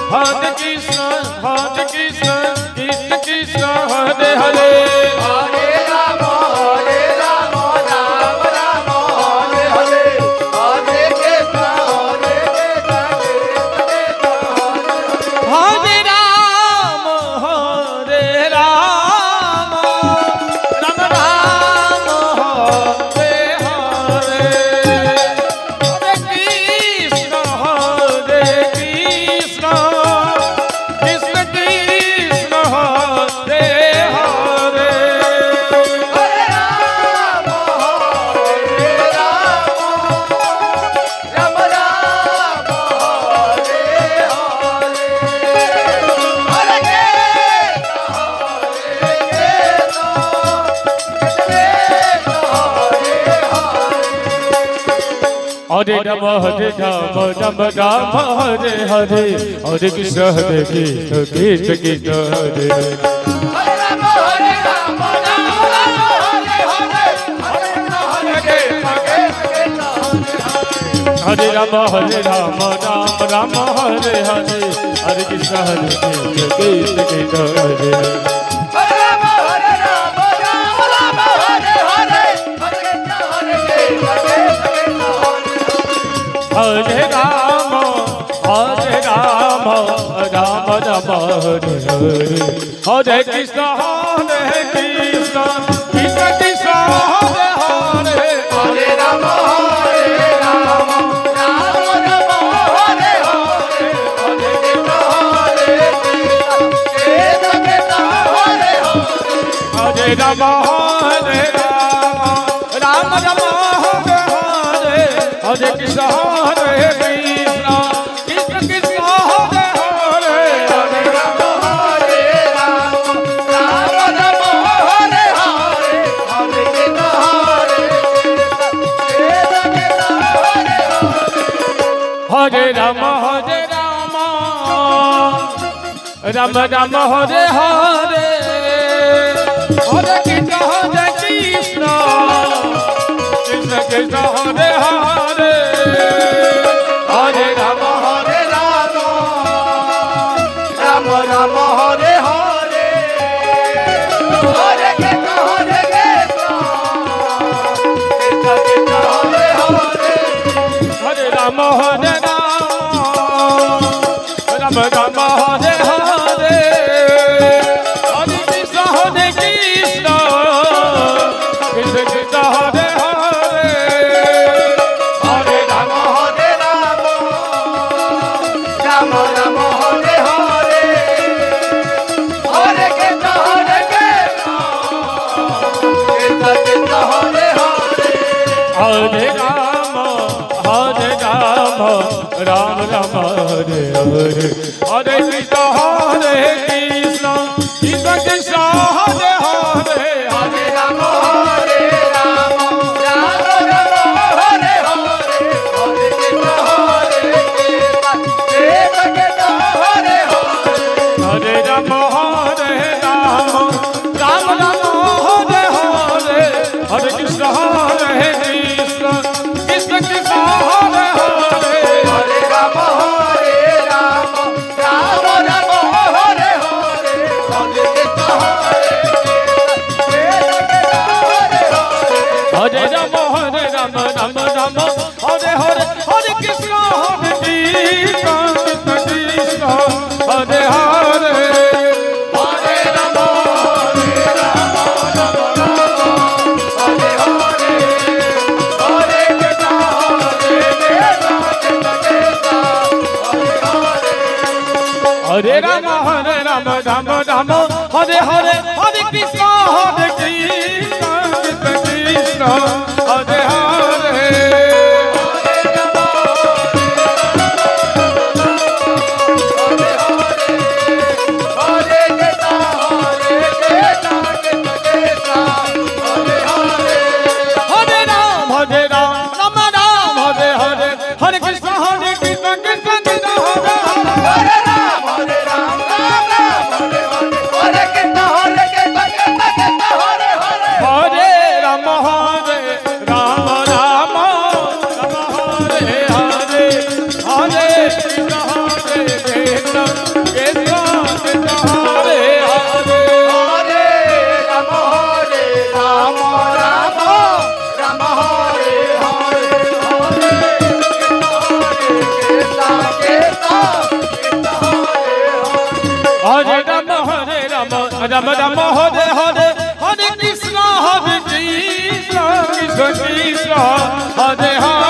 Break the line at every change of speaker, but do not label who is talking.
Hare Krishna, Krishna Krishna, Hare Hare.
Hare Rama, Rama Rama, Hare Hare. Hare Krishna, Krishna
Hare Rama, Hare Rama, Rama Rama, Hare Hare. Hare Krishna, Krishna Krishna, Hare Hare.
Hare Rama, Rama Rama, Hare Hare. Hare
Hare Rama, Hare Rama, Rama Rama, Hare Hare. Hare Krishna, Krishna Krishna, Hare Hare.
Hare Rama, Rama Rama, Hare Hare. Hare
Hare Rama, Hare Rama, Rama Rama, Hare Hare. Hare Krishna, Krishna Krishna, Hare Hare.
Hare Rama, Rama Rama, Hare Hare. Hare
Hare Rama, Hare Rama, Rama Rama, Hare Hare. Hare Krishna, Krishna Krishna, Hare Hare.
Hare Rama, Rama Rama, Hare Hare. Hare Krishna, Krishna Krishna, Hare Hare.
Hare Rama, Hare Rama, Rama Rama, Hare Hare. Hare Krishna, Krishna Krishna Krishna, Hare Hare.
Hare Rama, Rama Rama, Hare Hare. Hare Krishna, Krishna Krishna, Hare Hare.
Hare Rama, Hare Rama, Rama Rama, Hare Hare. Hare Krishna, Krishna Krishna Krishna, Hare Hare. Hare Rama,
Hare Rama, Rama Rama, Hare Hare. Hare Krishna, Krishna Krishna, Hare Hare.
Hare Rama, Hare Rama, Rama Rama, Hare Hare. Hare Krishna, Krishna Krishna Krishna, Hare Hare. Hare Rama,
Hare Rama, Rama Rama, Hare Hare. Hare Krishna, Krishna Krishna, Hare Hare.
Hare Rama, Hare Rama, Rama Rama, Hare Hare. Hare Krishna, Krishna Krishna Krishna, Hare Hare.
Hare Rama, Rama Rama, Hare Hare. Hare Krishna, Krishna Krishna, Hare Hare.
Hare Rama, Hare Rama, Rama Rama, Hare Hare. Hare Krishna, Krishna Krishna Krishna, Hare Hare.
Hare Rama, Rama Rama, Hare Hare. Hare Krishna,
Hare Rama, Hare Rama, Rama Rama, Hare Hare. Hare Krishna, Krishna Krishna, Hare Hare.
Hare Rama, Rama Rama, Hare Hare. Hare Krishna, Krishna Krishna, Hare Hare.
Hare Rama, Hare Rama, Rama Rama, Hare Hare. Hare Krishna, Krishna Krishna, Hare Hare. Hare Ram, Hare Ram, Rama Ram, Hare Hare. Hare Krishna, Krishna Krishna, Hare Hare. Hare Rama, Hare Rama, Rama Rama, Hare Hare. Hare Krishna, Krishna Ram Ram Hare Hare Hare Krishna Krishna Krishna Hare Hare